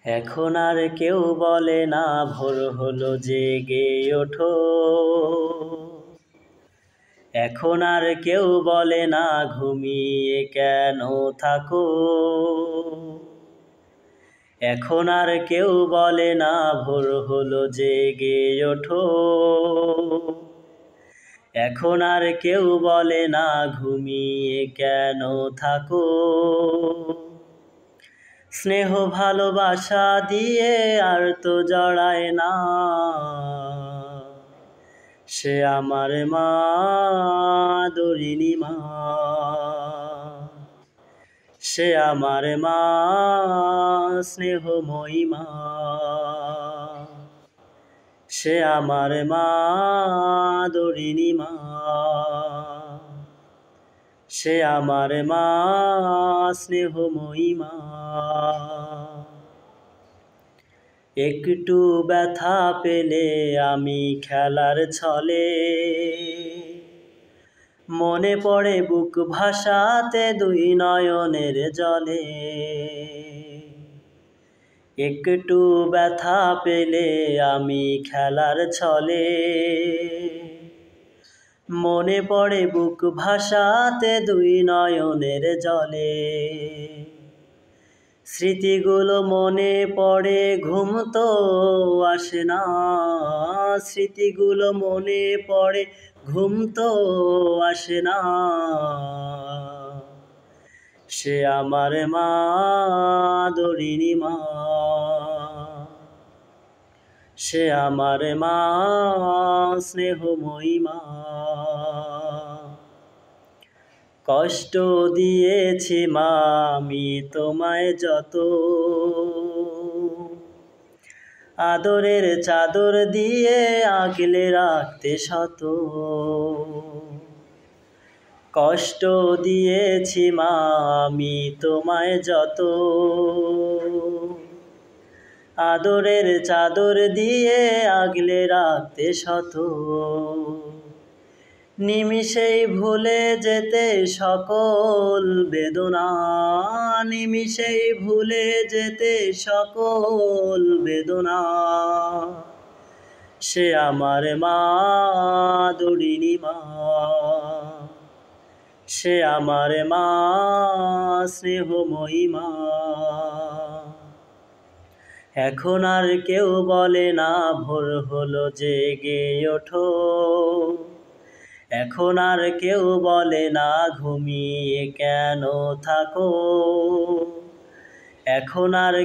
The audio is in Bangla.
এখন আর কেউ বলে না ভোর হলো জেগে ওঠো। এখন আর কেউ বলে না ঘুমিয়ে কেন থাকো। এখন আর কেউ বলে না ভোর হলো জেগে ওঠো। এখন আর কেউ বলে না ঘুমিয়ে কেন থাকো। স্নেহ ভালোবাসা দিয়ে আর তো জড়ায় না, সে আমার মা দরিনী মা। সে আমার মা স্নেহময়ী মা। সে আমার মা দরিনী মা। সে আমার মা স্নেহময়ী মা। একটু ব্যথা পেলে আমি খেলার ছলে মনে পড়ে বুক ভাসাতে দুই নয়নের জলে। একটু ব্যথা পেলে আমি খেলার ছলে মনে পড়ে বুক ভাসাতে দুই নয়নের জলে। স্মৃতিগুলো মনে পড়ে ঘুম তো আসে না, স্মৃতিগুলো মনে পড়ে ঘুম তো আসে না। সে আমার মা দরিনী মা। সে আমার মা স্নেহময়ী মা। কষ্ট দিয়েছি মা আমি তোমায় যত, আদরের চাদর দিয়ে আগলে রাখতে শত। কষ্ট দিয়েছি মা আমি তোমায় যত, আদরের চাদর দিয়ে আগলে রাখতে শত। নিমিষেই ভুলে যেতে সকল বেদনা, নিমিষেই ভুলে যেতে সকল বেদনা। সে আমার মা দরিনী মা। সে আমার মা স্নেহময়ী মা। এখন আর কেউ বলে না ভোর হলো জেগে ওঠো। এখন আর কেউ বলে না ঘুমিয়ে কেন থাকো। এখন আর